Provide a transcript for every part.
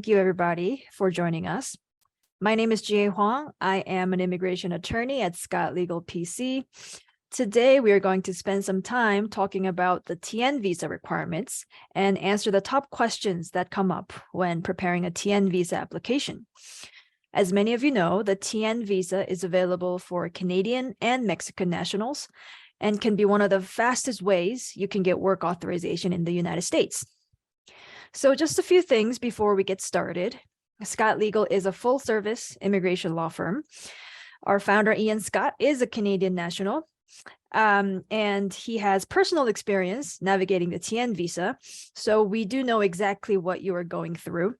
thank you everybody for joining us. My name is Jie Huang. I am an immigration attorney at Scott Legal PC. Today, we are going to spend some time talking about the TN visa requirements and answer the top questions that come up when preparing a TN visa application. As many of you know, the TN visa is available for Canadian and Mexican nationals and can be one of the fastest ways you can get work authorization in the United States. So just a few things before we get started. Scott Legal is a full-service immigration law firm. Our founder, Ian Scott, is a Canadian national, and he has personal experience navigating the TN visa. So we do know exactly what you are going through.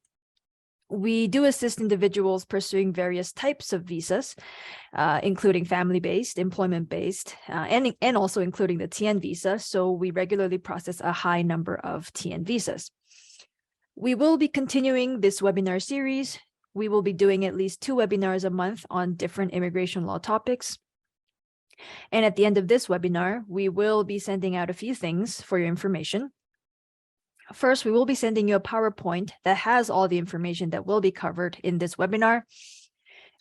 We do assist individuals pursuing various types of visas, including family-based, employment-based, and also including the TN visa. So we regularly process a high number of TN visas. We will be continuing this webinar series. We will be doing at least 2 webinars a month on different immigration law topics. And at the end of this webinar, we will be sending out a few things for your information. First, we will be sending you a PowerPoint that has all the information that will be covered in this webinar.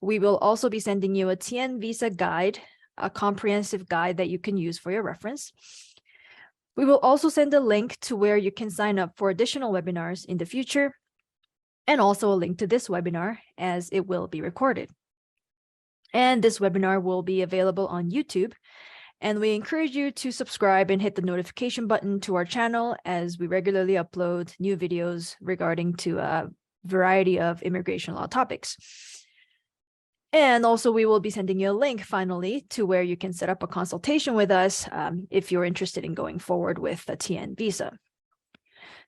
We will also be sending you a TN visa guide, a comprehensive guide that you can use for your reference. We will also send a link to where you can sign up for additional webinars in the future, and also a link to this webinar as it will be recorded. And this webinar will be available on YouTube, and we encourage you to subscribe and hit the notification button to our channel as we regularly upload new videos regarding to a variety of immigration law topics. And also, we will be sending you a link, finally, to where you can set up a consultation with us if you're interested in going forward with a TN visa.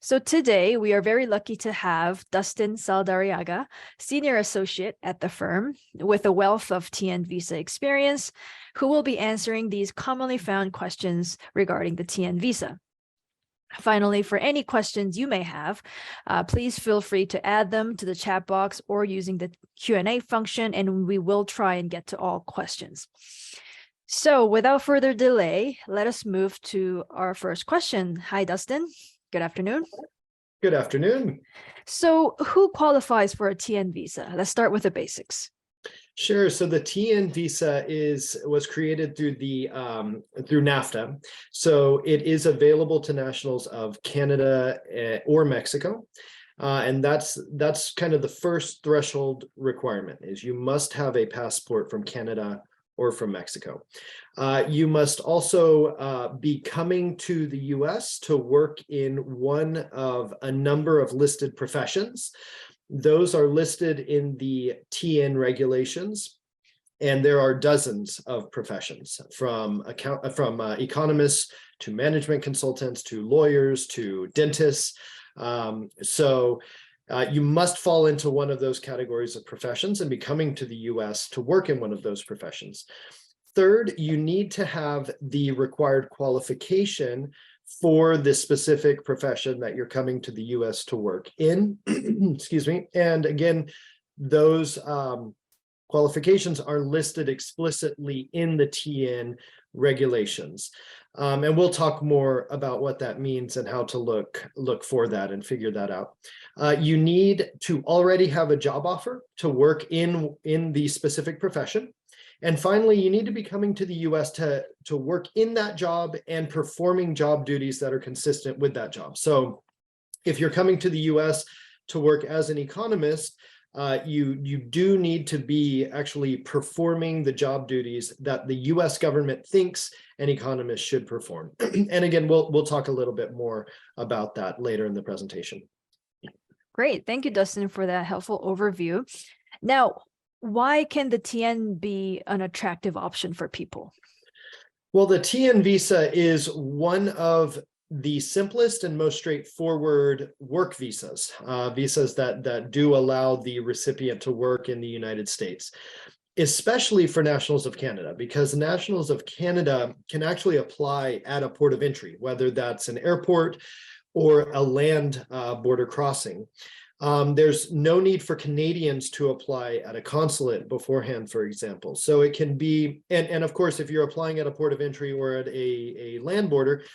So today, we are very lucky to have Dustin Saldariaga, Senior Associate at the firm, with a wealth of TN visa experience, who will be answering these commonly found questions regarding the TN visa. Finally, for any questions you may have, please feel free to add them to the chat box or using the Q&A function, and we will try and get to all questions. So without further delay, let us move to our first question. Hi, Dustin. Good afternoon. Good afternoon. So who qualifies for a TN visa? Let's start with the basics. Sure. So the TN visa was created through through NAFTA. So it is available to nationals of Canada or Mexico. And that's kind of the first threshold requirement, is you must have a passport from Canada or from Mexico. You must also be coming to the US to work in one of a number of listed professions. Those are listed in the TN regulations, and there are dozens of professions, from economists to management consultants to lawyers to dentists. So you must fall into one of those categories of professions and be coming to the US to work in one of those professions. Third, you need to have the required qualification for this specific profession that you're coming to the US to work in. Excuse me. And again, those qualifications are listed explicitly in the TN regulations. And we'll talk more about what that means and how to look for that and figure that out. You need to already have a job offer to work in the specific profession. And finally, you need to be coming to the US to work in that job and performing job duties that are consistent with that job. So if you're coming to the US to work as an economist, you do need to be actually performing the job duties that the US government thinks an economist should perform. And again, we'll talk a little bit more about that later in the presentation. Great. Thank you, Dustin, for that helpful overview. Now, why can the TN be an attractive option for people? Well, the TN visa is one of the simplest and most straightforward work visas, visas that do allow the recipient to work in the United States, especially for nationals of Canada, because nationals of Canada can actually apply at a port of entry, whether that's an airport or a land border crossing. There's no need for Canadians to apply at a consulate beforehand, for example. So it can be, and of course, if you're applying at a port of entry or at a land border,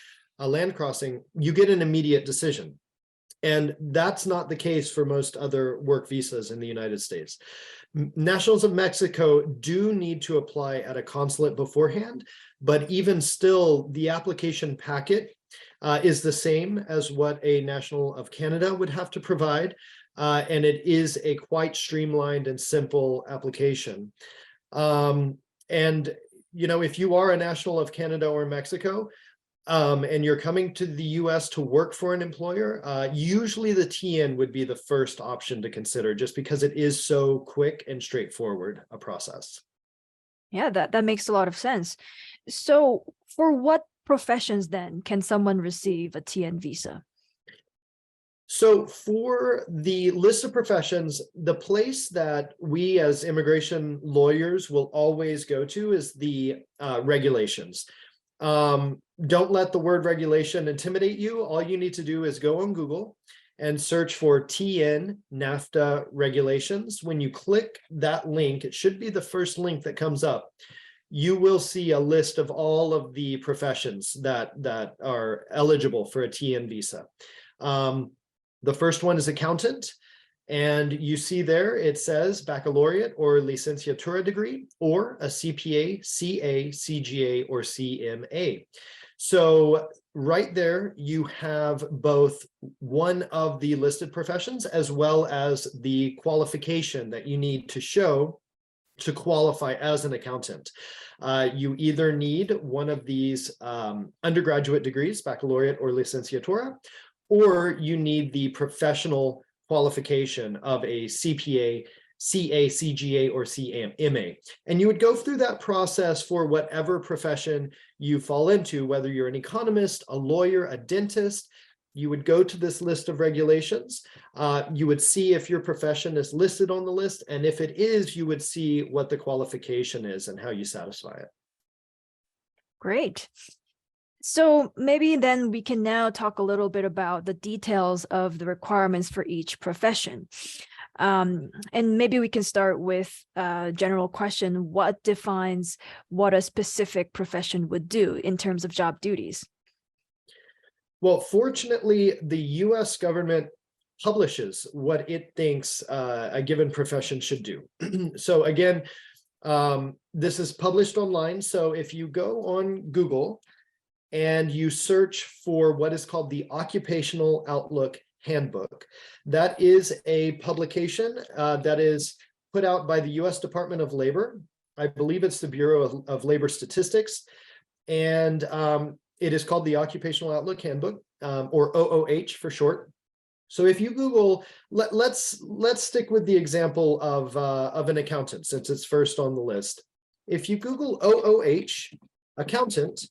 a land crossing, you get an immediate decision. And that's not the case for most other work visas in the United States. Nationals of Mexico do need to apply at a consulate beforehand, but even still, the application packet is the same as what a national of Canada would have to provide. And it is a quite streamlined and simple application. And, if you are a national of Canada or Mexico, and you're coming to the US to work for an employer, usually the TN would be the first option to consider, just because it is so quick and straightforward a process. Yeah, that makes a lot of sense. So for what professions then can someone receive a TN visa? So for the list of professions, the place that we as immigration lawyers will always go to is the regulations. Don't let the word regulation intimidate you. All you need to do is go on Google and search for TN NAFTA regulations. When you click that link, it should be the first link that comes up. You will see a list of all of the professions that are eligible for a TN visa. The first one is accountant. And you see there, it says baccalaureate or licenciatura degree, or a CPA, CA, CGA, or CMA. So right there, you have both one of the listed professions as well as the qualification that you need to show to qualify as an accountant. You either need one of these undergraduate degrees, baccalaureate or licenciatura, or you need the professional qualification of a CPA, CA, CGA, or CMA. And you would go through that process for whatever profession you fall into, whether you're an economist, a lawyer, a dentist. You would go to this list of regulations. You would see if your profession is listed on the list. And if it is, you would see what the qualification is and how you satisfy it. Great. So maybe then we can now talk a little bit about the details of the requirements for each profession. And maybe we can start with a general question: what defines what a specific profession would do in terms of job duties? Well, fortunately, the US government publishes what it thinks a given profession should do. So again, this is published online. So if you go on Google and you search for what is called the Occupational Outlook Handbook, that is a publication that is put out by the US Department of Labor. I believe it's the Bureau of Labor Statistics. And it is called the Occupational Outlook Handbook, or OOH for short. So if you Google, let's stick with the example of an accountant, since it's first on the list. If you Google OOH accountant,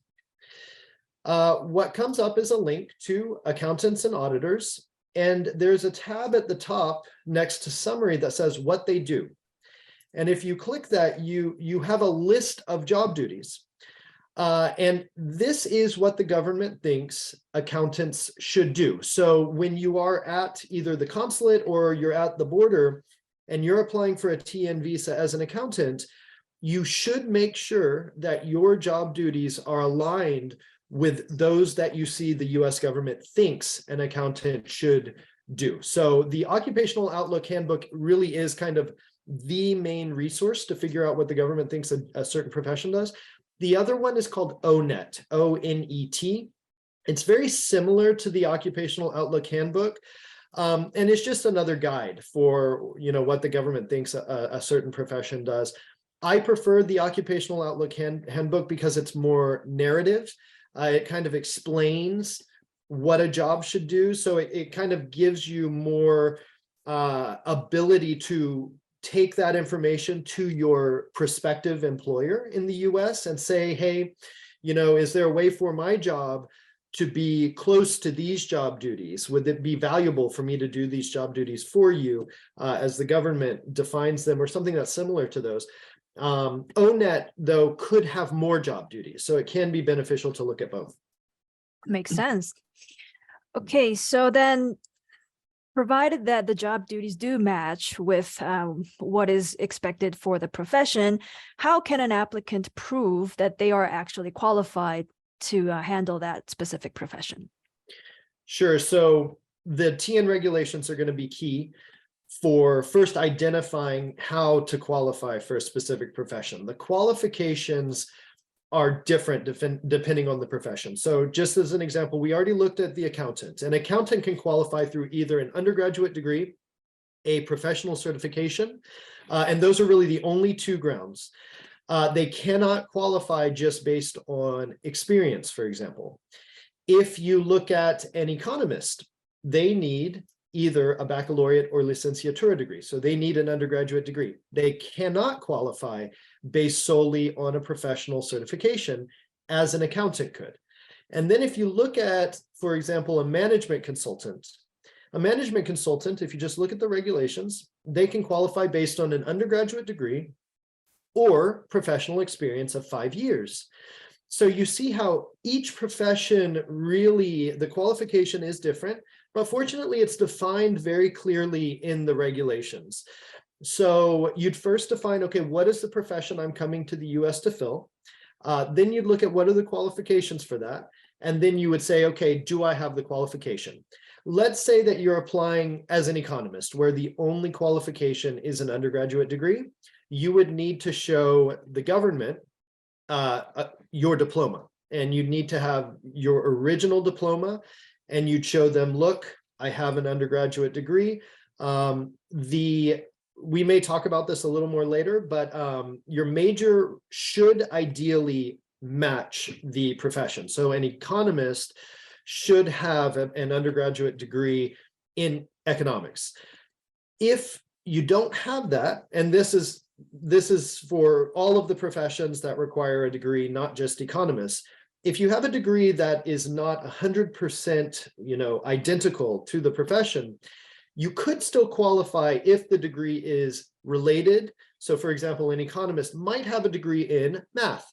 what comes up is a link to accountants and auditors, and there's a tab at the top next to summary that says what they do. And if you click that, you have a list of job duties. And this is what the government thinks accountants should do. So when you are at either the consulate or you're at the border and you're applying for a TN visa as an accountant, you should make sure that your job duties are aligned with those that you see the US government thinks an accountant should do. So the Occupational Outlook Handbook really is kind of the main resource to figure out what the government thinks a certain profession does. The other one is called ONET, O-N-E-T. It's very similar to the Occupational Outlook Handbook. And it's just another guide for what the government thinks a certain profession does. I prefer the Occupational Outlook Handbook because it's more narrative. It kind of explains what a job should do. So it kind of gives you more ability to take that information to your prospective employer in the US and say, hey, is there a way for my job to be close to these job duties? Would it be valuable for me to do these job duties for you as the government defines them, or something that's similar to those? ONET, though, could have more job duties, so it can be beneficial to look at both. Makes sense. Okay, so then, provided that the job duties do match with what is expected for the profession, how can an applicant prove that they are actually qualified to handle that specific profession? Sure. So the TN regulations are going to be key for first identifying how to qualify for a specific profession. The qualifications are different depending on the profession. So just as an example, we already looked at the accountant. An accountant can qualify through either an undergraduate degree, a professional certification, and those are really the only two grounds. They cannot qualify just based on experience, for example. If you look at an economist, they need either a baccalaureate or licenciatura degree. So they need an undergraduate degree. They cannot qualify based solely on a professional certification as an accountant could. And then if you look at, for example, a management consultant, if you just look at the regulations, they can qualify based on an undergraduate degree or professional experience of 5 years. So you see how each profession really, the qualification is different, but fortunately it's defined very clearly in the regulations. So you'd first define, okay, what is the profession I'm coming to the US to fill? Then you'd look at what are the qualifications for that. And then you would say, okay, do I have the qualification? Let's say that you're applying as an economist, where the only qualification is an undergraduate degree. You would need to show the government your diploma, and you'd need to have your original diploma, and you'd show them, look, I have an undergraduate degree. We may talk about this a little more later, but your major should ideally match the profession. So an economist should have an undergraduate degree in economics. If you don't have that, and this is for all of the professions that require a degree, not just economists. If you have a degree that is not 100%, identical to the profession, you could still qualify if the degree is related. So for example, an economist might have a degree in math,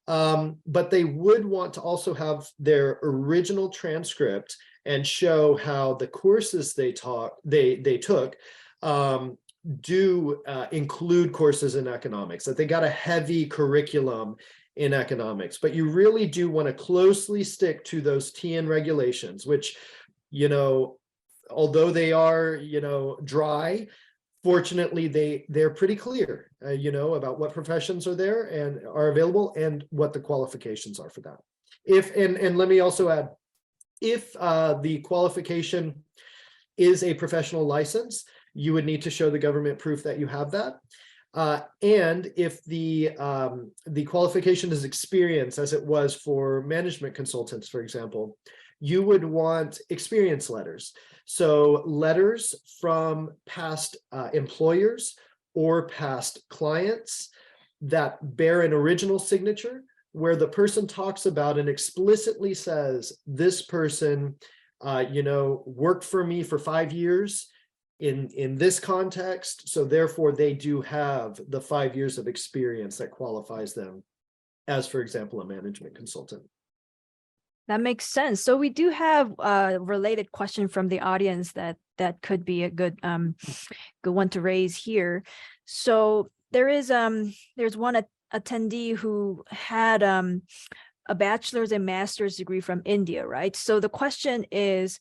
but they would want to also have their original transcript and show how the courses they took do include courses in economics, that they got a heavy curriculum in economics. But you really do want to closely stick to those TN regulations, which, although they are, dry, fortunately they're pretty clear, about what professions are there and are available and what the qualifications are for that. And let me also add, if the qualification is a professional license, you would need to show the government proof that you have that. And if the qualification is experience, as it was for management consultants, for example, you would want experience letters. So letters from past employers or past clients that bear an original signature, where the person talks about and explicitly says, this person, worked for me for 5 years in this context, so therefore they do have the 5 years of experience that qualifies them as, for example, a management consultant. That makes sense. So we do have a related question from the audience that could be a good one to raise here. So there's one attendee who had a bachelor's and master's degree from India, right? So the question is,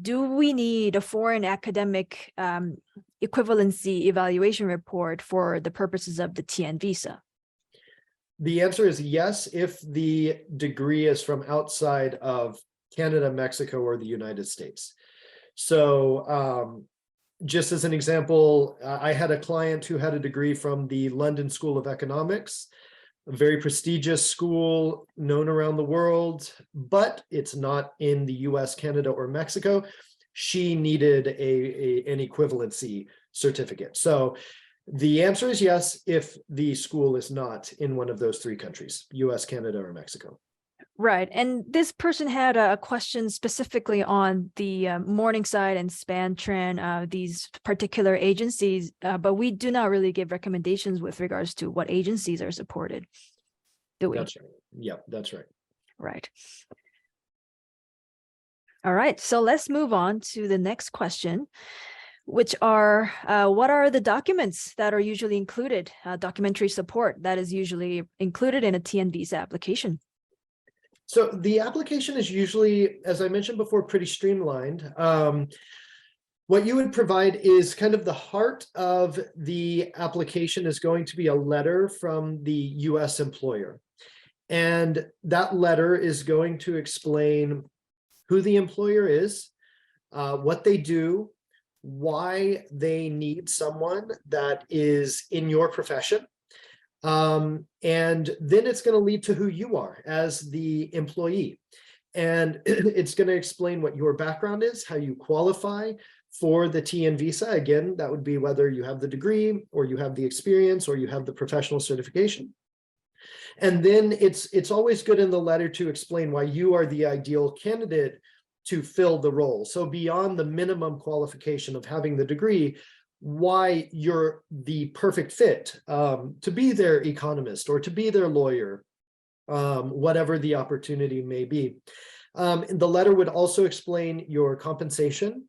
do we need a foreign academic equivalency evaluation report for the purposes of the TN visa? The answer is yes, if the degree is from outside of Canada, Mexico, or the United States. So just as an example, I had a client who had a degree from the London School of Economics, a very prestigious school known around the world, but it's not in the US, Canada, or Mexico. She needed an equivalency certificate. So the answer is yes, if the school is not in one of those three countries, US, Canada, or Mexico. Right. And this person had a question specifically on the Morningside and Spantran, these particular agencies, but we do not really give recommendations with regards to what agencies are supported, do we? That's right. Yeah, that's right. Right. All right. So let's move on to the next question, which are, what are the documents that are usually included, documentary support that is usually included in a TN visa application? So the application is usually, as I mentioned before, pretty streamlined. What you would provide is kind of the heart of the application is going to be a letter from the US employer. And that letter is going to explain who the employer is, what they do, why they need someone that is in your profession. And then it's going to lead to who you are as the employee. And it's going to explain what your background is, how you qualify for the TN visa. Again, that would be whether you have the degree or you have the experience or you have the professional certification. And then it's always good in the letter to explain why you are the ideal candidate to fill the role. So beyond the minimum qualification of having the degree, why you're the perfect fit to be their economist or to be their lawyer, whatever the opportunity may be. The letter would also explain your compensation.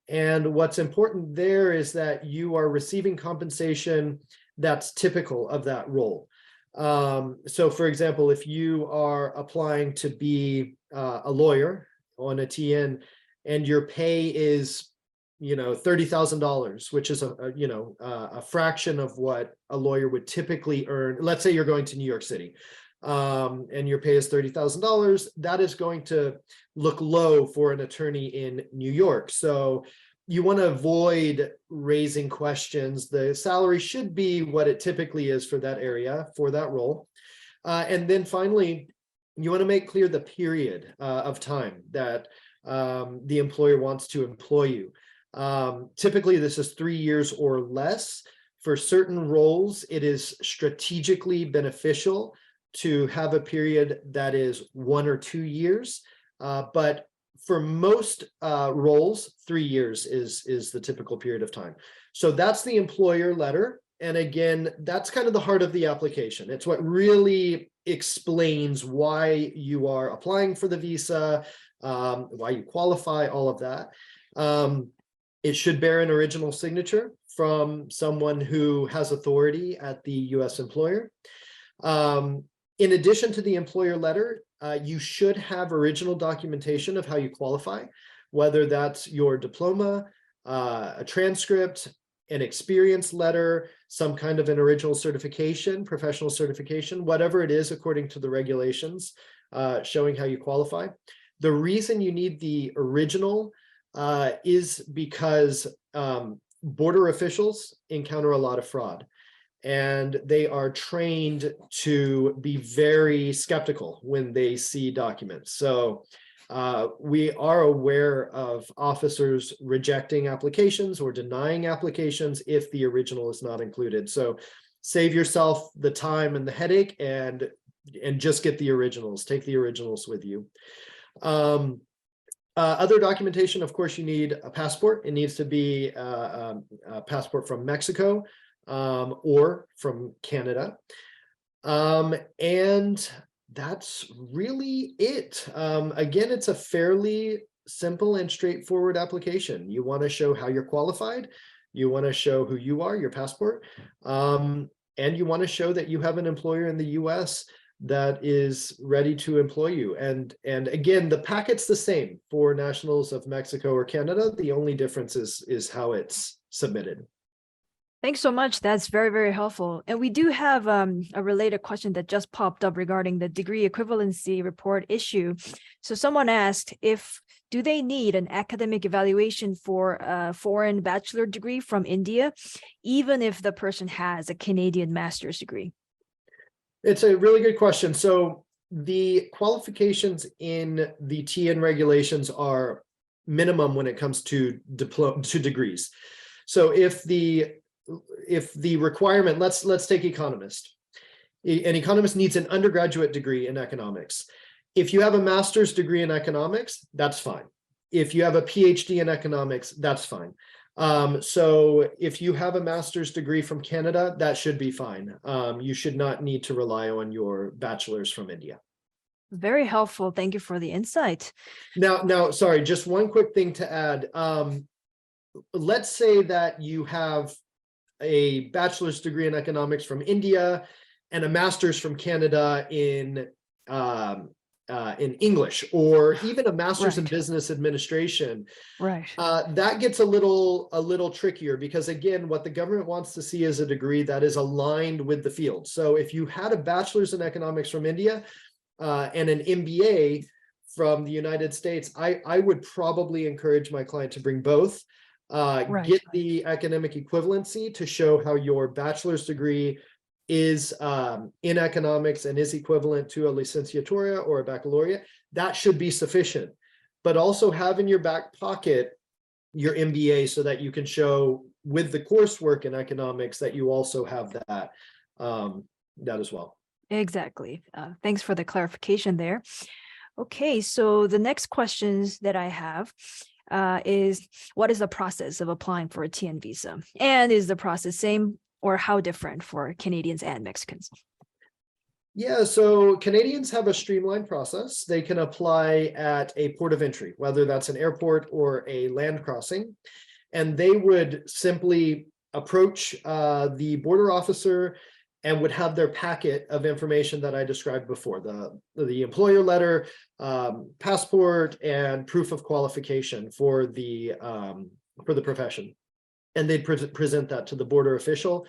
And what's important there is that you are receiving compensation that's typical of that role. So for example, if you are applying to be a lawyer on a TN and your pay is, $30,000, which is a fraction of what a lawyer would typically earn. Let's say you're going to New York City, and your pay is $30,000. That is going to look low for an attorney in New York. So you want to avoid raising questions. The salary should be what it typically is for that area, for that role. And then finally, you want to make clear the period of time that the employer wants to employ you. Typically, this is 3 years or less. For certain roles, it is strategically beneficial to have a period that is 1 or 2 years. But for most roles, 3 years is the typical period of time. So that's the employer letter. And again, that's kind of the heart of the application. It's what really explains why you are applying for the visa, why you qualify, all of that. It should bear an original signature from someone who has authority at the US employer. In addition to the employer letter, you should have original documentation of how you qualify, whether that's your diploma, a transcript, an experience letter, some kind of an original certification, professional certification, whatever it is according to the regulations, showing how you qualify. The reason you need the original is because border officials encounter a lot of fraud. And they are trained to be very skeptical when they see documents. So we are aware of officers rejecting applications or denying applications if the original is not included. So save yourself the time and the headache and just get the originals. Take the originals with you. Other documentation, of course, you need a passport. It needs to be a passport from Mexico. Or from Canada. And that's really it. Again, it's a fairly simple and straightforward application. You want to show how you're qualified. You want to show who you are, your passport. And you want to show that you have an employer in the US that is ready to employ you. And again, the packet's the same for nationals of Mexico or Canada. The only difference is how it's submitted. Thanks so much. That's very, very helpful. And we do have a related question that just popped up regarding the degree equivalency report issue. So someone asked, do they need an academic evaluation for a foreign bachelor degree from India, even if the person has a Canadian master's degree? It's a really good question. So the qualifications in the TN regulations are minimum when it comes to degrees. So if the requirement, let's take Economist. An economist needs an undergraduate degree in economics. If you have a master's degree in economics, that's fine. If you have a PhD in economics, that's fine. So if you have a master's degree from Canada, that should be fine. You should not need to rely on your bachelor's from India. Very helpful. Thank you for the insight. Now, sorry, just one quick thing to add. Let's say that you have a bachelor's degree in economics from India and a master's from Canada in in English, or even a master's in Right. business administration, Right. that gets a little trickier, because again, what the government wants to see is a degree that is aligned with the field. So if you had a bachelor's in economics from India and an MBA from the United States, I would probably encourage my client to bring both. Right. Get the academic equivalency to show how your bachelor's degree is in economics and is equivalent to a licenciatura or a baccalaureate. That should be sufficient. But also have in your back pocket your MBA, so that you can show with the coursework in economics that you also have that as well. Exactly. Thanks for the clarification there. Okay, so the next questions that I have is, what is the process of applying for a TN visa? And is the process same or how different for Canadians and Mexicans? Yeah, so Canadians have a streamlined process. They can apply at a port of entry, whether that's an airport or a land crossing, and they would simply approach the border officer and would have their packet of information that I described before, the employer letter, passport, and proof of qualification for the profession. And they'd present that to the border official.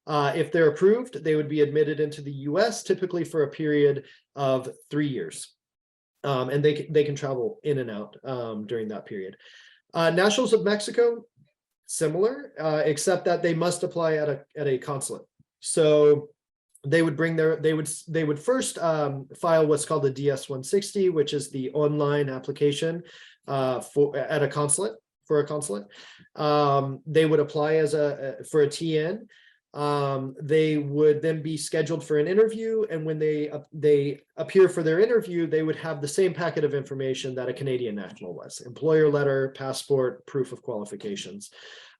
If they're approved, they would be admitted into the US, typically for a period of 3 years. And they can travel in and out during that period. Nationals of Mexico, similar, except that they must apply at a consulate. So they would bring they would first file what's called a DS-160, which is the online application for a consulate. They would apply for a TN. They would then be scheduled for an interview, and when they appear for their interview, they would have the same packet of information that a Canadian national was: employer letter, passport, proof of qualifications,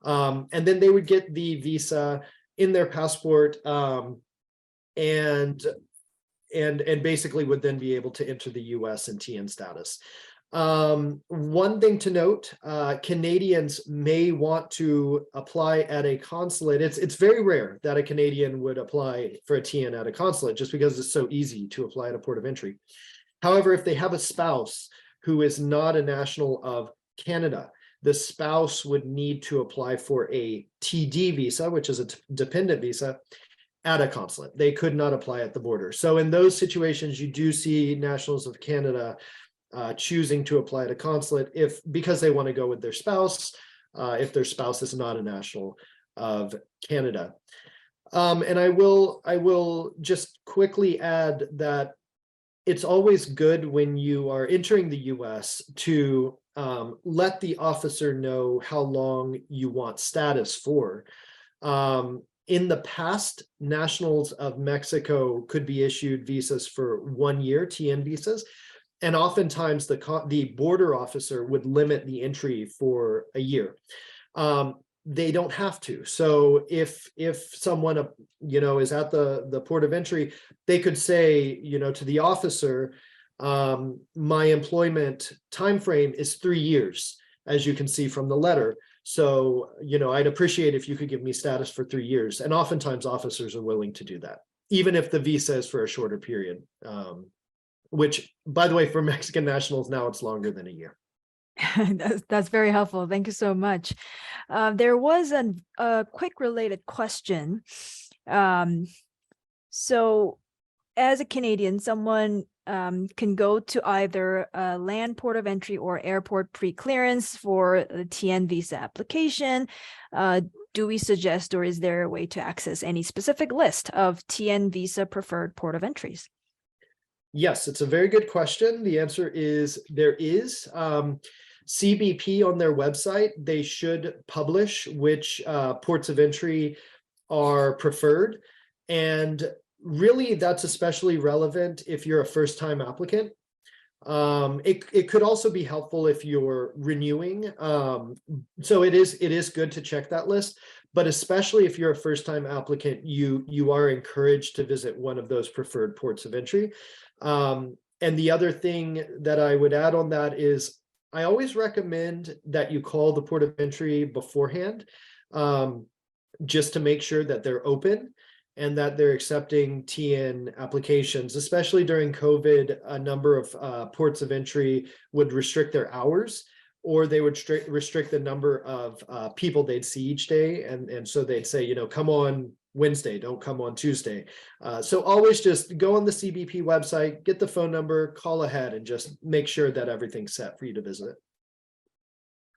and then they would get the visa in their passport, and basically would then be able to enter the US in TN status. One thing to note, Canadians may want to apply at a consulate. It's very rare that a Canadian would apply for a TN at a consulate, just because it's so easy to apply at a port of entry. However, if they have a spouse who is not a national of Canada, the spouse would need to apply for a TD visa, which is a dependent visa, at a consulate. They could not apply at the border. So in those situations, you do see nationals of Canada choosing to apply at a consulate because they want to go with their spouse, if their spouse is not a national of Canada. And I will just quickly add that it's always good when you are entering the US to let the officer know how long you want status for. In the past, nationals of Mexico could be issued visas for 1 year, TN visas. And oftentimes the border officer would limit the entry for a year. They don't have to. So if someone is at the port of entry, they could say to the officer, my employment time frame is 3 years, as you can see from the letter. So I'd appreciate if you could give me status for 3 years. And oftentimes officers are willing to do that, even if the visa is for a shorter period. Which, by the way, for Mexican nationals now, it's longer than a year. That's very helpful. Thank you so much. There was a quick related question. So as a Canadian, someone can go to either a land port of entry or airport pre-clearance for the TN visa application. Do we suggest, or is there a way to access any specific list of TN visa preferred port of entries? Yes, it's a very good question. The answer is there is. CBP on their website, they should publish which ports of entry are preferred. And really, that's especially relevant if you're a first-time applicant. It could also be helpful if you're renewing. So it is good to check that list, but especially if you're a first-time applicant, you are encouraged to visit one of those preferred ports of entry. And the other thing that I would add on that is I always recommend that you call the port of entry beforehand, just to make sure that they're open and that they're accepting TN applications. Especially during COVID, a number of ports of entry would restrict their hours, or they would restrict the number of people they'd see each day. And so they'd say, come on Wednesday, don't come on Tuesday. So always just go on the CBP website, get the phone number, call ahead, and just make sure that everything's set for you to visit.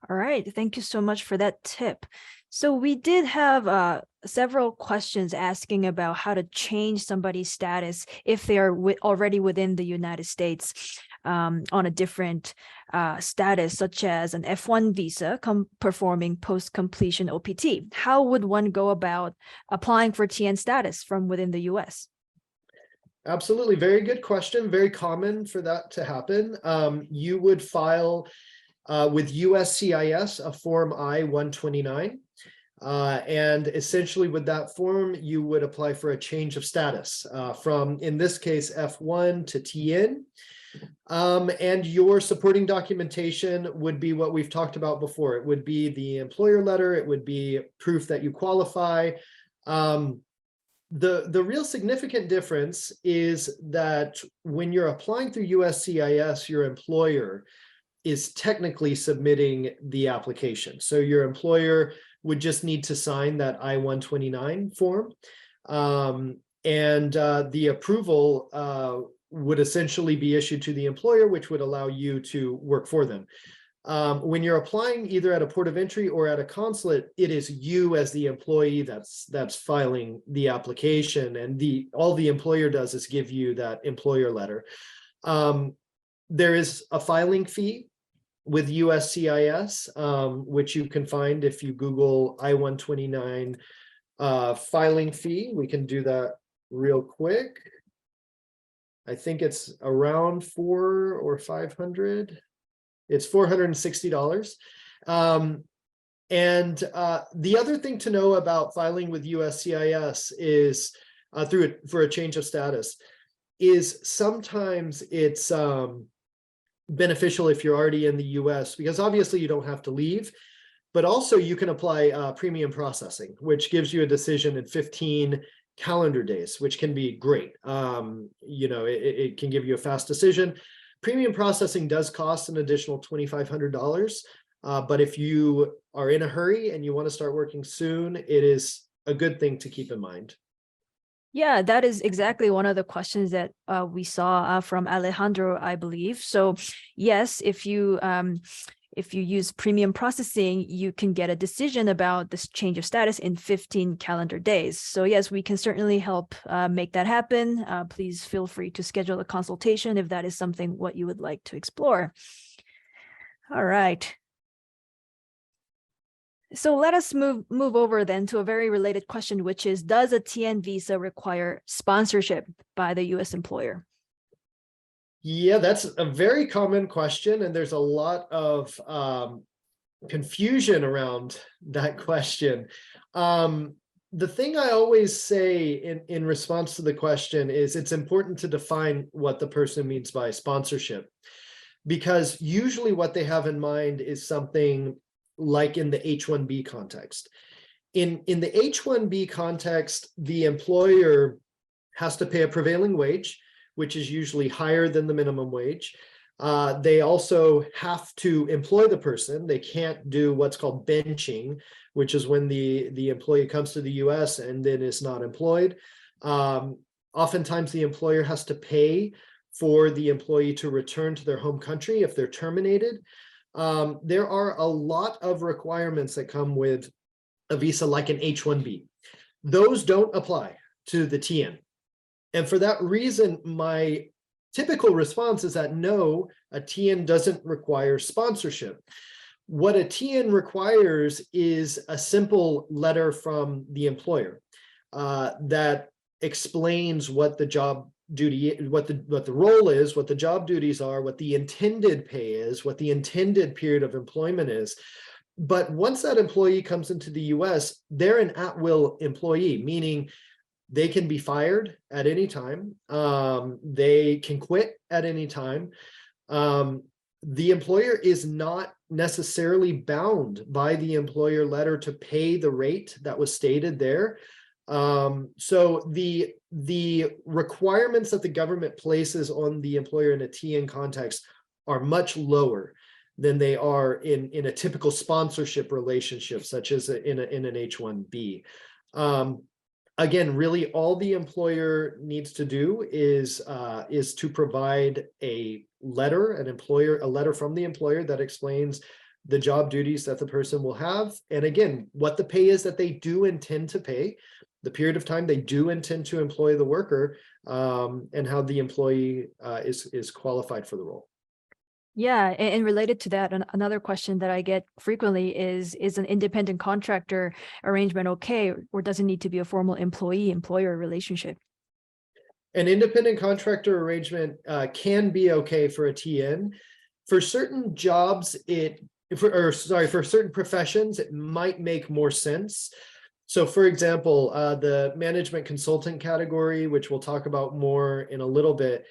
All right, thank you so much for that tip. So we did have several questions asking about how to change somebody's status if they are already within the United States on a different status, such as an F1 visa performing post-completion OPT. How would one go about applying for TN status from within the US? Absolutely, very good question. Very common for that to happen. You would file with USCIS a Form I-129. And essentially with that form, you would apply for a change of status from, in this case, F1 to TN. And your supporting documentation would be what we've talked about before. It would be the employer letter. It would be proof that you qualify. The real significant difference is that when you're applying through USCIS, your employer is technically submitting the application. So your employer would just need to sign that I-129 form. And the approval would essentially be issued to the employer, which would allow you to work for them. When you're applying either at a port of entry or at a consulate, it is you as the employee that's filing the application, and all the employer does is give you that employer letter. There is a filing fee with USCIS, which you can find if you Google I-129 filing fee. We can do that real quick. I think it's around $400 or $500. It's $460. And the other thing to know about filing with USCIS is for a change of status is sometimes it's beneficial if you're already in the US, because obviously you don't have to leave, but also you can apply premium processing, which gives you a decision in 15 calendar days, which can be great. It can give you a fast decision. Premium processing does cost an additional $2,500, but if you are in a hurry and you want to start working soon, it is a good thing to keep in mind. Yeah, that is exactly one of the questions that we saw from Alejandro, I believe. So yes, if you use premium processing, you can get a decision about this change of status in 15 calendar days. So yes, we can certainly help make that happen. Please feel free to schedule a consultation if that is something what you would like to explore. All right. So let us move over then to a very related question, which is, does a TN visa require sponsorship by the US employer? Yeah, that's a very common question, and there's a lot of confusion around that question. The thing I always say in response to the question is it's important to define what the person means by sponsorship, because usually what they have in mind is something like in the H-1B context. In the H-1B context, the employer has to pay a prevailing wage, which is usually higher than the minimum wage. They also have to employ the person. They can't do what's called benching, which is when the employee comes to the US and then is not employed. Oftentimes the employer has to pay for the employee to return to their home country if they're terminated. There are a lot of requirements that come with a visa like an H-1B. Those don't apply to the TN. And for that reason, my typical response is that no, a TN doesn't require sponsorship. What a TN requires is a simple letter from the employer that explains what the job duty, what the role is, what the job duties are, what the intended pay is, what the intended period of employment is. But once that employee comes into the US, they're an at-will employee, meaning they can be fired at any time. They can quit at any time. The employer is not necessarily bound by the employer letter to pay the rate that was stated there. So the requirements that the government places on the employer in a TN context are much lower than they are in a typical sponsorship relationship, such as in an H-1B. Again, really all the employer needs to do is to provide a letter from the employer that explains the job duties that the person will have. And again, what the pay is that they do intend to pay, the period of time they do intend to employ the worker, and how the employee is qualified for the role. Yeah, and related to that, another question that I get frequently is an independent contractor arrangement okay, or does it need to be a formal employee-employer relationship? An independent contractor arrangement can be okay for a TN. For certain jobs, for certain professions, it might make more sense. So for example, the management consultant category, which we'll talk about more in a little bit,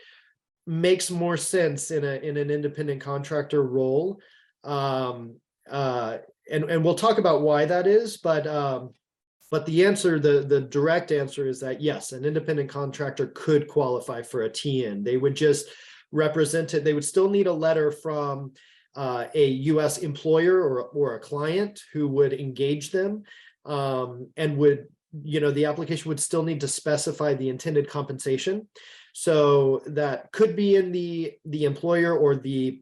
makes more sense in an independent contractor role. And we'll talk about why that is, but the direct answer is that yes, an independent contractor could qualify for a TN. They would just represent it. They would still need a letter from a US employer or a client who would engage them, and would, the application would still need to specify the intended compensation. So that could be in the employer or the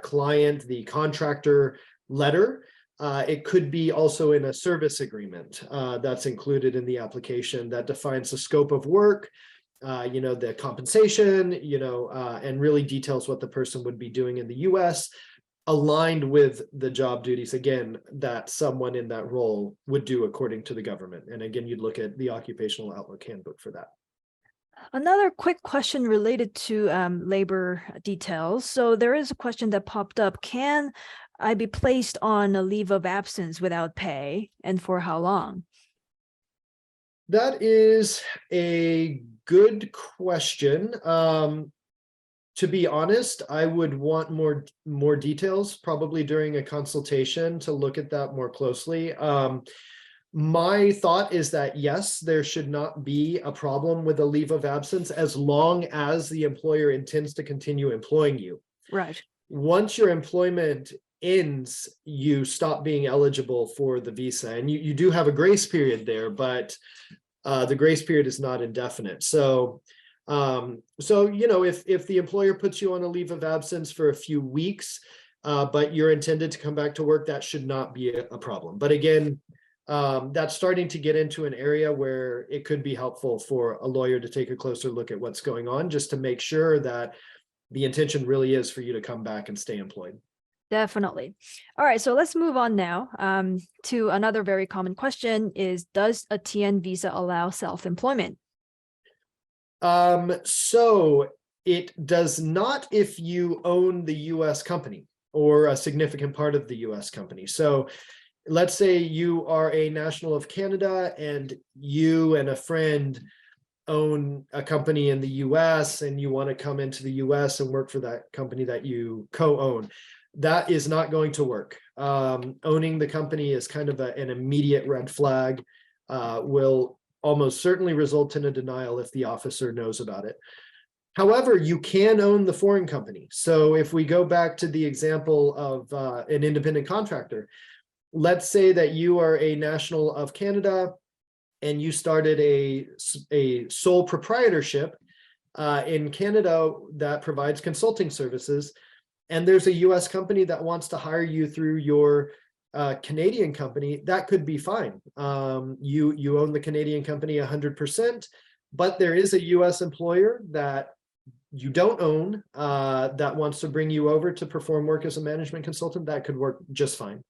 client, the contractor letter. It could be also in a service agreement that's included in the application that defines the scope of work, the compensation, and really details what the person would be doing in the US, aligned with the job duties, again, that someone in that role would do according to the government. And again, you'd look at the Occupational Outlook Handbook for that. Another quick question related to labor details. So there is a question that popped up. Can I be placed on a leave of absence without pay, and for how long? That is a good question. To be honest, I would want more details, probably during a consultation, to look at that more closely. My thought is that yes, there should not be a problem with a leave of absence as long as the employer intends to continue employing you. Right. Once your employment ends, you stop being eligible for the visa, and you do have a grace period there, but the grace period is not indefinite. So if the employer puts you on a leave of absence for a few weeks, but you're intended to come back to work, that should not be a problem. But again, that's starting to get into an area where it could be helpful for a lawyer to take a closer look at what's going on, just to make sure that the intention really is for you to come back and stay employed. Definitely. All right, so let's move on now to another very common question is, does a TN visa allow self-employment? So it does not if you own the US company or a significant part of the US company. So let's say you are a national of Canada and you and a friend own a company in the US and you want to come into the US and work for that company that you co-own. That is not going to work. Owning the company is kind of an immediate red flag, will almost certainly result in a denial if the officer knows about it. However, you can own the foreign company. So if we go back to the example of an independent contractor, let's say that you are a national of Canada and you started a sole proprietorship in Canada that provides consulting services, and there's a US company that wants to hire you through your Canadian company, that could be fine. You own the Canadian company 100%, but there is a US employer that you don't own that wants to bring you over to perform work as a management consultant. That could work just fine.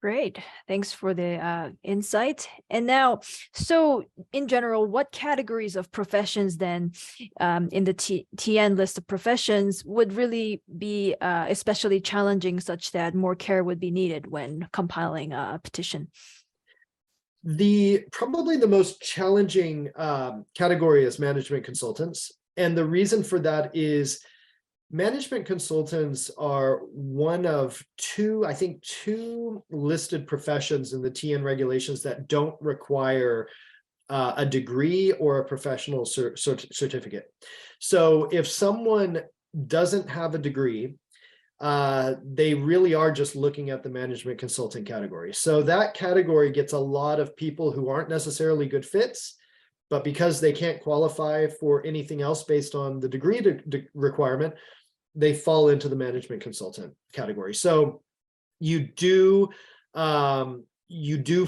Great. Thanks for the insight. And now, so in general, what categories of professions then in the TN list of professions would really be especially challenging, such that more care would be needed when compiling a petition? Probably the most challenging category is management consultants. And the reason for that is management consultants are one of two, I think, two listed professions in the TN regulations that don't require a degree or a professional certificate. So if someone doesn't have a degree, they really are just looking at the management consulting category. So that category gets a lot of people who aren't necessarily good fits, but because they can't qualify for anything else based on the degree requirement, they fall into the management consultant category. So you do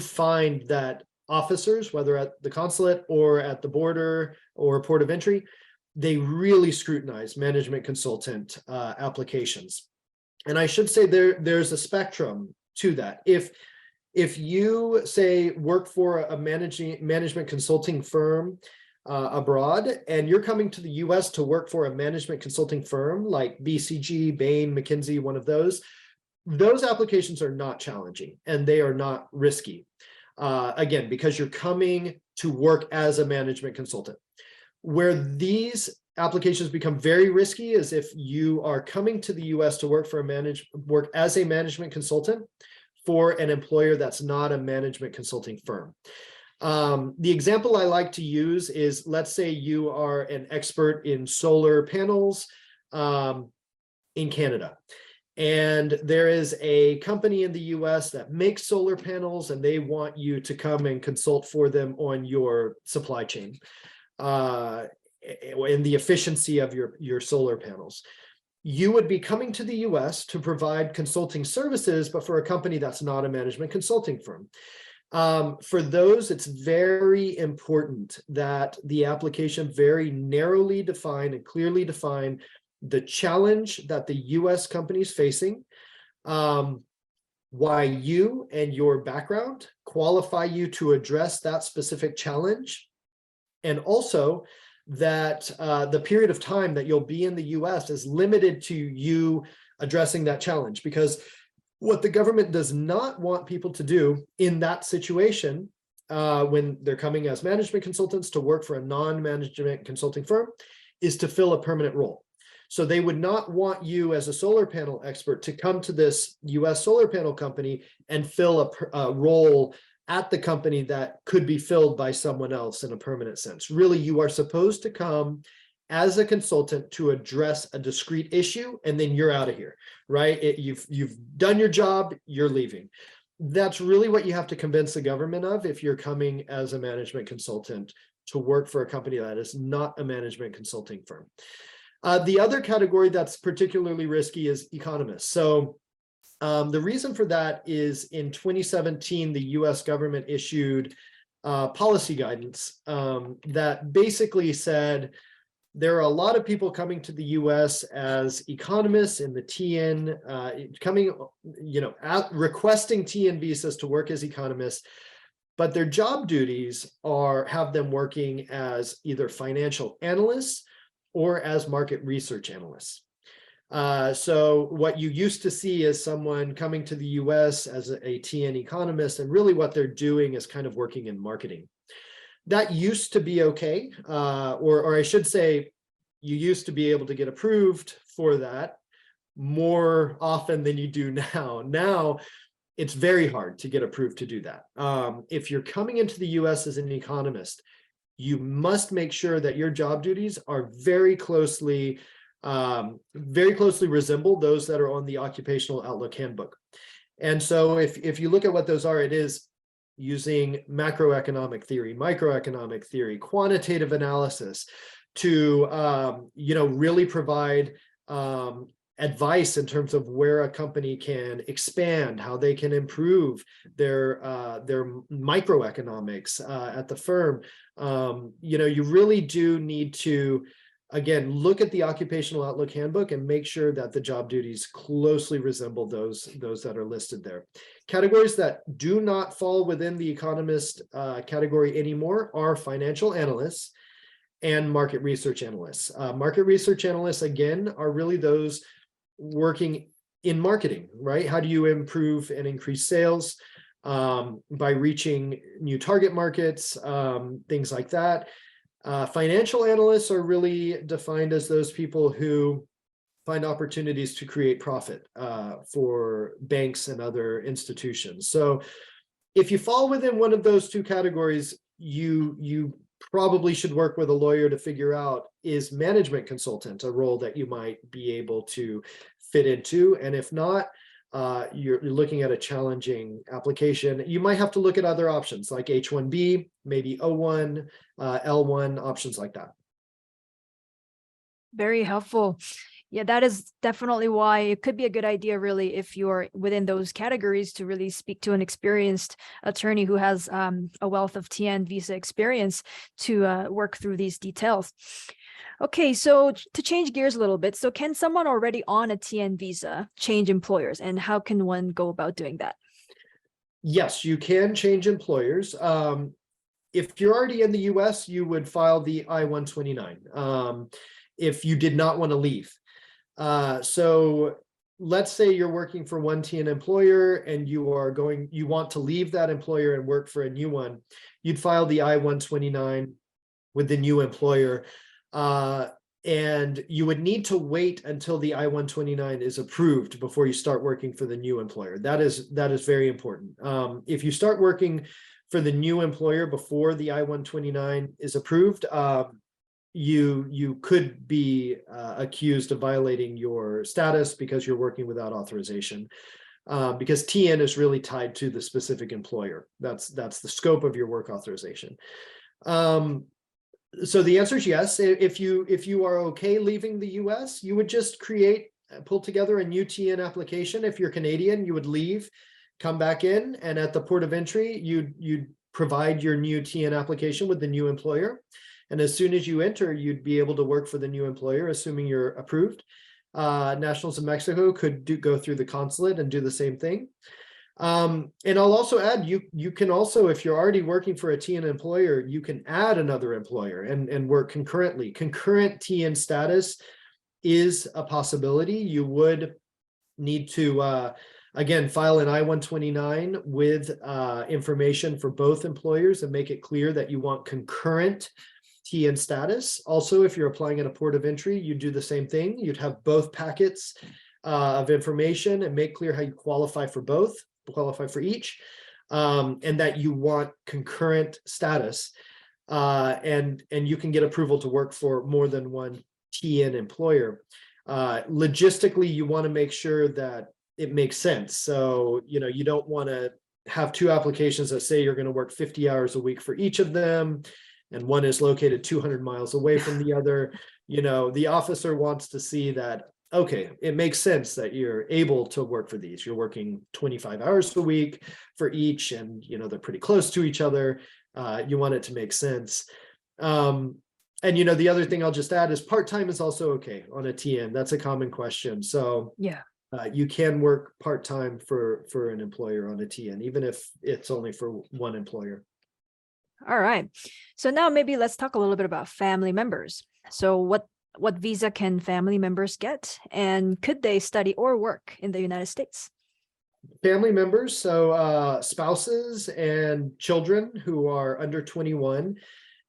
find that officers, whether at the consulate or at the border or port of entry, they really scrutinize management consultant applications. And I should say there's a spectrum to that. If you say work for a management consulting firm abroad, and you're coming to the US to work for a management consulting firm like BCG, Bain, McKinsey, one of those applications are not challenging and they are not risky. Again, because you're coming to work as a management consultant. Where these applications become very risky is if you are coming to the US to work as a management consultant for an employer that's not a management consulting firm. The example I like to use is, let's say you are an expert in solar panels in Canada. And there is a company in the US that makes solar panels and they want you to come and consult for them on your supply chain and the efficiency of your solar panels. You would be coming to the US to provide consulting services, but for a company that's not a management consulting firm. For those, it's very important that the application very narrowly define and clearly define the challenge that the US company is facing, why you and your background qualify you to address that specific challenge, and also that the period of time that you'll be in the US is limited to you addressing that challenge. Because what the government does not want people to do in that situation, when they're coming as management consultants to work for a non-management consulting firm, is to fill a permanent role. So they would not want you as a solar panel expert to come to this US solar panel company and fill a role at the company that could be filled by someone else in a permanent sense. Really, you are supposed to come as a consultant to address a discrete issue, and then you're out of here, right? You've done your job, you're leaving. That's really what you have to convince the government of if you're coming as a management consultant to work for a company that is not a management consulting firm. The other category that's particularly risky is economists. So the reason for that is in 2017, the US government issued policy guidance that basically said there are a lot of people coming to the US as economists in the TN, requesting TN visas to work as economists, but their job duties have them working as either financial analysts or as market research analysts. So what you used to see is someone coming to the US as a TN economist, and really what they're doing is kind of working in marketing. That used to be okay, or I should say, you used to be able to get approved for that more often than you do now. Now, it's very hard to get approved to do that. If you're coming into the US as an economist, you must make sure that your job duties are very closely resemble those that are on the Occupational Outlook Handbook. And so if you look at what those are, it is using macroeconomic theory, microeconomic theory, quantitative analysis to really provide advice in terms of where a company can expand, how they can improve their microeconomics at the firm. You really do need to, again, look at the Occupational Outlook Handbook and make sure that the job duties closely resemble those that are listed there. Categories that do not fall within the economist category anymore are financial analysts and market research analysts. Market research analysts, again, are really those working in marketing, right? How do you improve and increase sales by reaching new target markets, things like that. Financial analysts are really defined as those people who find opportunities to create profit for banks and other institutions. So if you fall within one of those two categories, you probably should work with a lawyer to figure out, is management consultant a role that you might be able to fit into? And if not, you're looking at a challenging application. You might have to look at other options like H-1B, maybe O-1, L-1, options like that. Very helpful. Yeah, that is definitely why it could be a good idea, really, if you're within those categories, to really speak to an experienced attorney who has a wealth of TN visa experience to work through these details. Okay, so to change gears a little bit, so can someone already on a TN visa change employers, and how can one go about doing that? Yes, you can change employers. If you're already in the US, you would file the I-129 if you did not want to leave. So let's say you're working for one TN employer and you want to leave that employer and work for a new one. You'd file the I-129 with the new employer. And you would need to wait until the I-129 is approved before you start working for the new employer. That is very important. If you start working for the new employer before the I-129 is approved, you could be accused of violating your status because you're working without authorization. Because TN is really tied to the specific employer. That's the scope of your work authorization. So the answer is yes. If you are okay leaving the US, you would just pull together a new TN application. If you're Canadian, you would leave, come back in, and at the port of entry, you'd provide your new TN application with the new employer. And as soon as you enter, you'd be able to work for the new employer, assuming you're approved. Nationals of Mexico could go through the consulate and do the same thing. And I'll also add, you can also, if you're already working for a TN employer, you can add another employer and work concurrently. Concurrent TN status is a possibility. You would need to, again, file an I-129 with information for both employers and make it clear that you want concurrent TN status. Also, if you're applying at a port of entry, you do the same thing. You'd have both packets of information and make clear how you qualify for each, and that you want concurrent status, and you can get approval to work for more than one TN employer. Logistically, you want to make sure that it makes sense. So, you don't want to have two applications that say you're going to work 50 hours a week for each of them, and one is located 200 miles away from the other. The officer wants to see that, okay, it makes sense that you're able to work for these. You're working 25 hours a week for each, and they're pretty close to each other. You want it to make sense. And the other thing I'll just add is part-time is also okay on a TN. That's a common question. So yeah, you can work part-time for an employer on a TN, even if it's only for one employer. all right. So now maybe let's talk a little bit about family members. So what visa can family members get, and could they study or work in the United States? Family members, so spouses and children who are under 21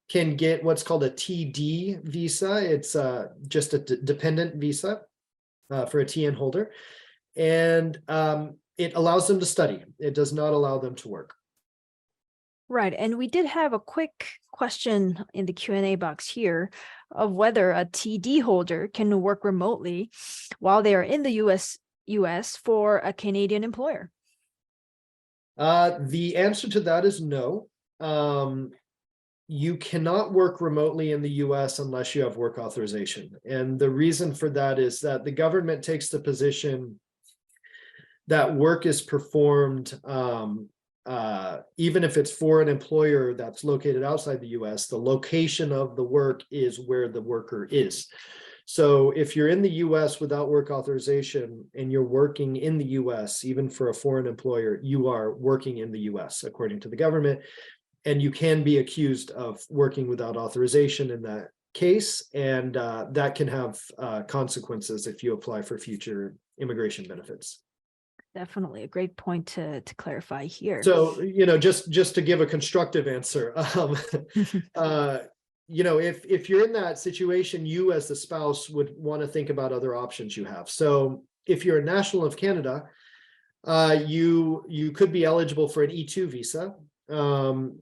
can get what's called a TD visa. It's just a dependent visa for a TN holder, and it allows them to study. It does not allow them to work. Right, and we did have a quick question in the Q&A box here of whether a TD holder can work remotely while they are in the US for a Canadian employer. The answer to that is no. You cannot work remotely in the US unless you have work authorization. And the reason for that is that the government takes the position that work is performed even if it's for an employer that's located outside the US, the location of the work is where the worker is. So if you're in the US without work authorization and you're working in the US, even for a foreign employer, you are working in the US according to the government, and you can be accused of working without authorization in that case, and that can have consequences if you apply for future immigration benefits. Definitely a great point to clarify here. So, just to give a constructive answer, if you're in that situation, you as the spouse would want to think about other options you have. So if you're a national of Canada, you could be eligible for an E2 visa.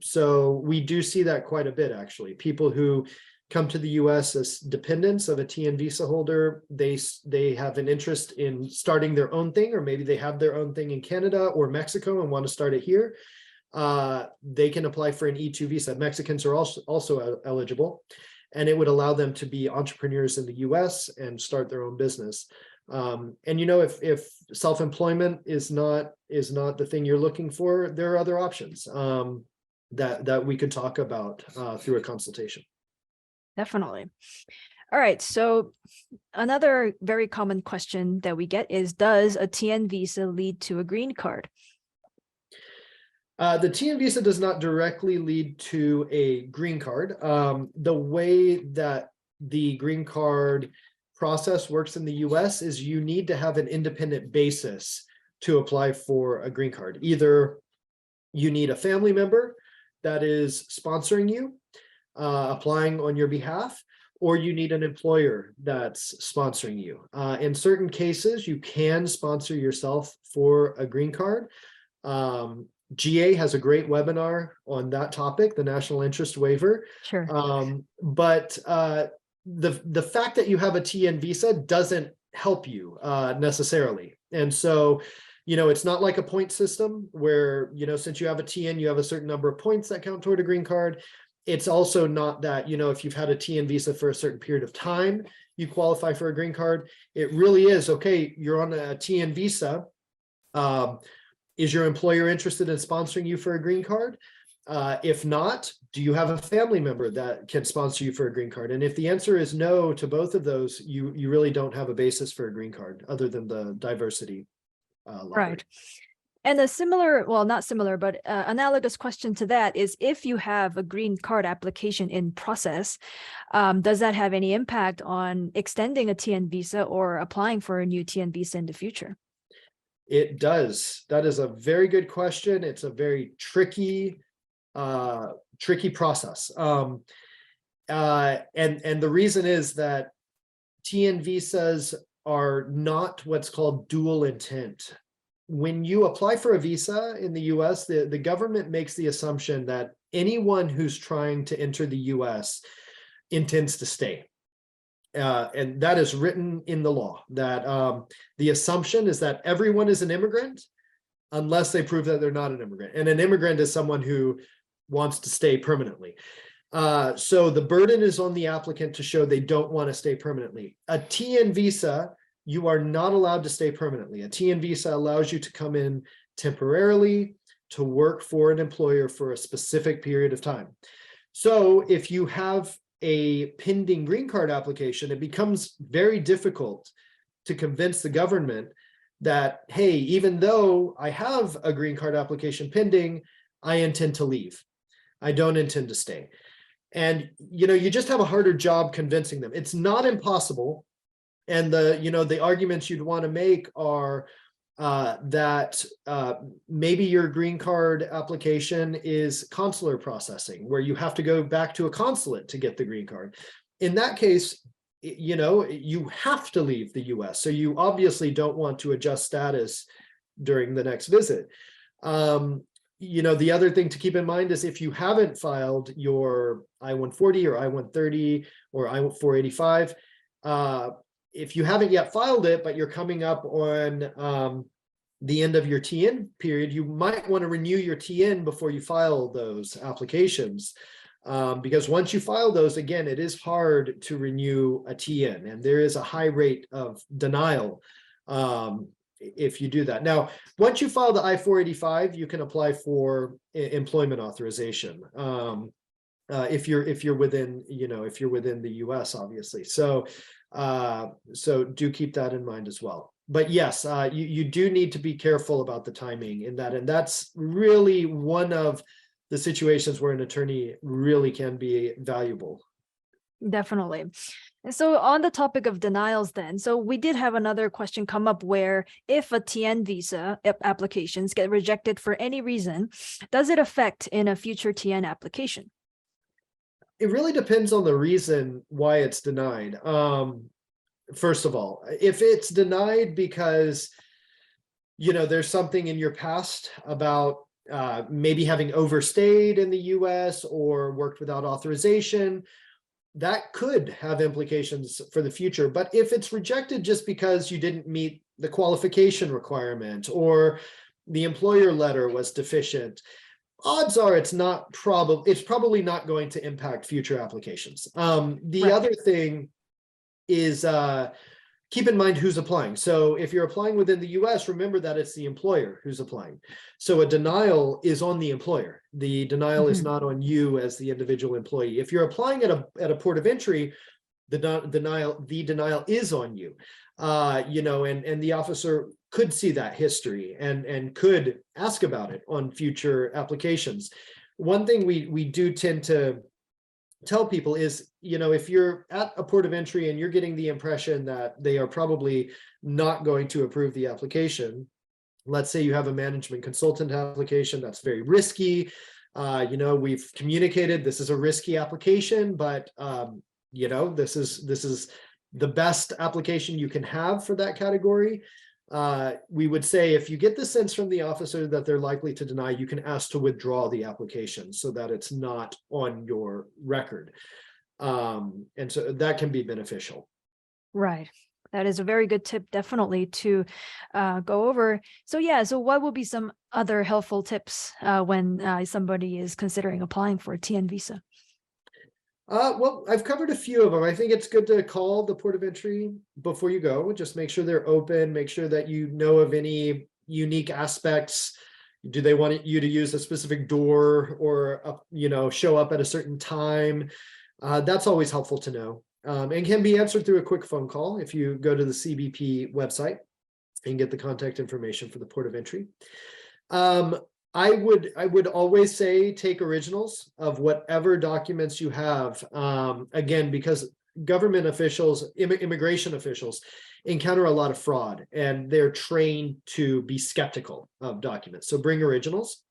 So we do see that quite a bit, actually. People who come to the US as dependents of a TN visa holder, they have an interest in starting their own thing, or maybe they have their own thing in Canada or Mexico and want to start it here. They can apply for an E2 visa. Mexicans are also eligible, and it would allow them to be entrepreneurs in the US and start their own business. And if self-employment is not the thing you're looking for, there are other options that we could talk about through a consultation. Definitely. All right. So another very common question that we get is, does a TN visa lead to a green card? The TN visa does not directly lead to a green card. The way that the green card process works in the US is you need to have an independent basis to apply for a green card. Either you need a family member that is sponsoring you, applying on your behalf, or you need an employer that's sponsoring you. In certain cases, you can sponsor yourself for a green card. GA has a great webinar on that topic, the national interest waiver. Sure. But the fact that you have a TN visa doesn't help you necessarily. And so, it's not like a point system where, since you have a TN, you have a certain number of points that count toward a green card. It's also not that, if you've had a TN visa for a certain period of time, you qualify for a green card. It really is, okay, you're on a TN visa. Is your employer interested in sponsoring you for a green card? If not, do you have a family member that can sponsor you for a green card? And if the answer is no to both of those, you really don't have a basis for a green card other than the diversity lottery. Right. And a similar, well, not similar, but analogous question to that is, if you have a green card application in process, does that have any impact on extending a TN visa or applying for a new TN visa in the future? It does. That is a very good question. It's a very tricky process. And the reason is that TN visas are not what's called dual intent. When you apply for a visa in the US, the government makes the assumption that anyone who's trying to enter the US intends to stay. And that is written in the law, that the assumption is that everyone is an immigrant unless they prove that they're not an immigrant. And an immigrant is someone who wants to stay permanently. So the burden is on the applicant to show they don't want to stay permanently. A TN visa, you are not allowed to stay permanently. A TN visa allows you to come in temporarily to work for an employer for a specific period of time. So if you have a pending green card application, it becomes very difficult to convince the government that, hey, even though I have a green card application pending, I intend to leave. I don't intend to stay. And, you just have a harder job convincing them. It's not impossible. And the arguments you'd want to make are that maybe your green card application is consular processing, where you have to go back to a consulate to get the green card. In that case, you have to leave the US. So you obviously don't want to adjust status during the next visit. The other thing to keep in mind is, if you haven't filed your I-140 or I-130 or I-485, if you haven't yet filed it, but you're coming up on the end of your TN period, you might want to renew your TN before you file those applications. Because once you file those, again, it is hard to renew a TN, and there is a high rate of denial if you do that. Now, once you file the I-485, you can apply for employment authorization if you're within the US, obviously. So do keep that in mind as well. But yes, you do need to be careful about the timing in that, and that's really one of the situations where an attorney really can be valuable. Definitely. And so on the topic of denials then, so we did have another question come up where, if a TN visa applications get rejected for any reason, does it affect in a future TN application? It really depends on the reason why it's denied. First of all, if it's denied because, there's something in your past about maybe having overstayed in the US or worked without authorization, that could have implications for the future. But if it's rejected just because you didn't meet the qualification requirement or the employer letter was deficient, odds are it's probably not going to impact future applications. The Right. other thing is keep in mind who's applying. So if you're applying within the US, remember that it's the employer who's applying. So a denial is on the employer. The denial is Mhm. not on you as the individual employee. If you're applying at a port of entry, the denial is on you. And the officer could see that history and could ask about it on future applications. One thing we do tend to tell people is, if you're at a port of entry and you're getting the impression that they are probably not going to approve the application, let's say you have a management consultant application that's very risky. We've communicated this is a risky application, but this is the best application you can have for that category. We would say if you get the sense from the officer that they're likely to deny, you can ask to withdraw the application so that it's not on your record. And so that can be beneficial. Right. That is a very good tip, definitely, to go over. So yeah, so what will be some other helpful tips when somebody is considering applying for a TN visa? Well, I've covered a few of them. I think it's good to call the port of entry before you go. Just make sure they're open, make sure that you know of any unique aspects. Do they want you to use a specific door or, show up at a certain time? That's always helpful to know. And can be answered through a quick phone call if you go to the CBP website and get the contact information for the port of entry. I would always say take originals of whatever documents you have. Again, because government officials, immigration officials encounter a lot of fraud and they're trained to be skeptical of documents. So bring originals.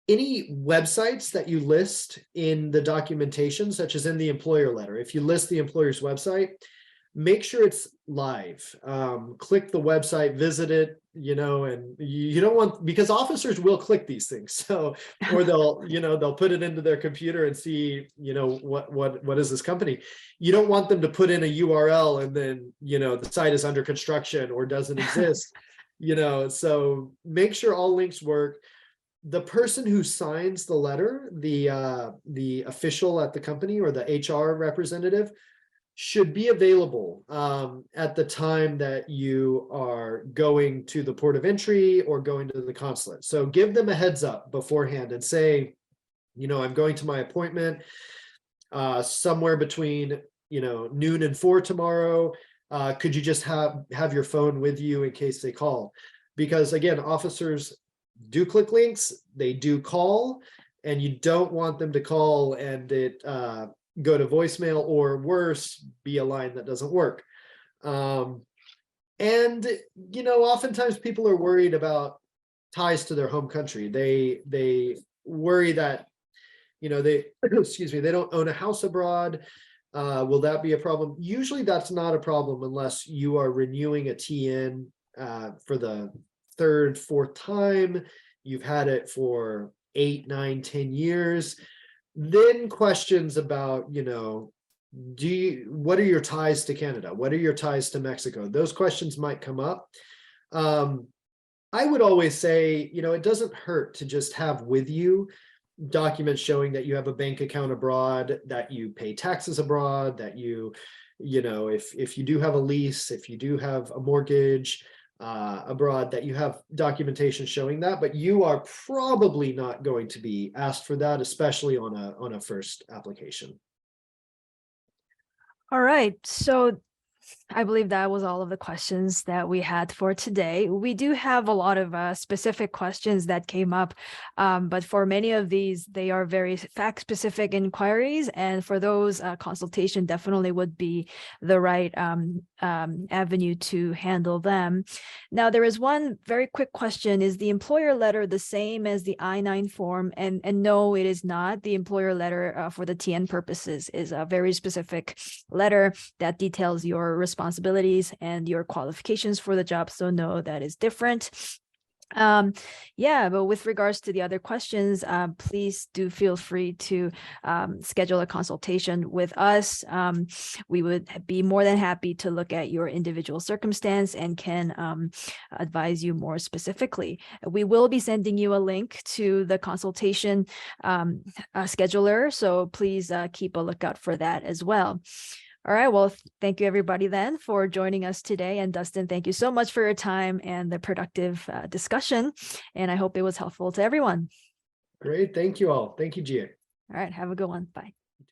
Any websites that you list in the documentation, such as in the employer letter, if you list the employer's website, make sure it's live. Click the website, visit it, and you don't want, because officers will click these things. So, or they'll put it into their computer and see, what is this company? You don't want them to put in a URL and then, the site is under construction or doesn't exist, so make sure all links work. The person who signs the letter, the official at the company or the HR representative, should be available at the time that you are going to the port of entry or going to the consulate. So give them a heads up beforehand and say, I'm going to my appointment somewhere between noon and 4 tomorrow. Could you just have your phone with you in case they call? Because again, officers do click links, they do call, and you don't want them to call and it go to voicemail, or worse, be a line that doesn't work. And oftentimes people are worried about ties to their home country. They worry that they they don't own a house abroad. Will that be a problem? Usually that's not a problem unless you are renewing a TN for the third, fourth time. You've had it for 8, 9, 10 years. Then questions about, what are your ties to Canada? What are your ties to Mexico? Those questions might come up. I would always say, it doesn't hurt to just have with you documents showing that you have a bank account abroad, that you pay taxes abroad, that if you do have a lease, if you do have a mortgage abroad, that you have documentation showing that. But you are probably not going to be asked for that, especially on a first application. All right. So I believe that was all of the questions that we had for today. We do have a lot of specific questions that came up, but for many of these, they are very fact-specific inquiries, and for those, consultation definitely would be the right avenue to handle them. Now, there is one very quick question: is the employer letter the same as the I-9 form? And no, it is not. The employer letter for the TN purposes is a very specific letter that details your responsibilities and your qualifications for the job. So no, that is different. Yeah, but with regards to the other questions, please do feel free to schedule a consultation with us. We would be more than happy to look at your individual circumstance and can advise you more specifically. We will be sending you a link to the consultation scheduler, so please keep a lookout for that as well. All right. Well, thank you, everybody, then, for joining us today. And Dustin, thank you so much for your time and the productive discussion. And I hope it was helpful to everyone. Great. Thank you all. Thank you, Gia. All right. Have a good one. Bye.